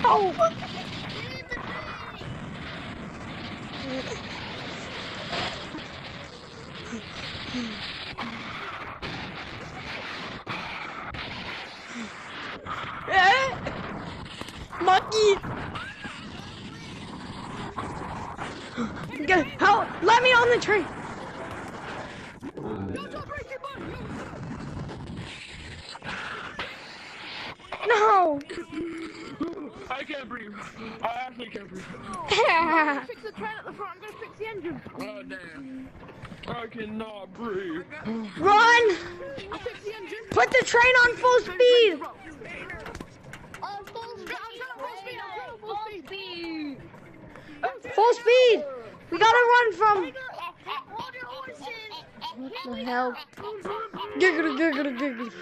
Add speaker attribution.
Speaker 1: No! Monkey! Help! Let me on the train! No!
Speaker 2: I can't breathe. I actually can't breathe.
Speaker 3: Fix the train at the front. I'm gonna fix the engine.
Speaker 2: Oh damn. I cannot breathe.
Speaker 1: Run!
Speaker 3: I'll fix the engine.
Speaker 1: Put the train on full speed!
Speaker 3: On full speed.
Speaker 1: Full speed! We gotta run from... What the hell? Giggity, giggity, giggity.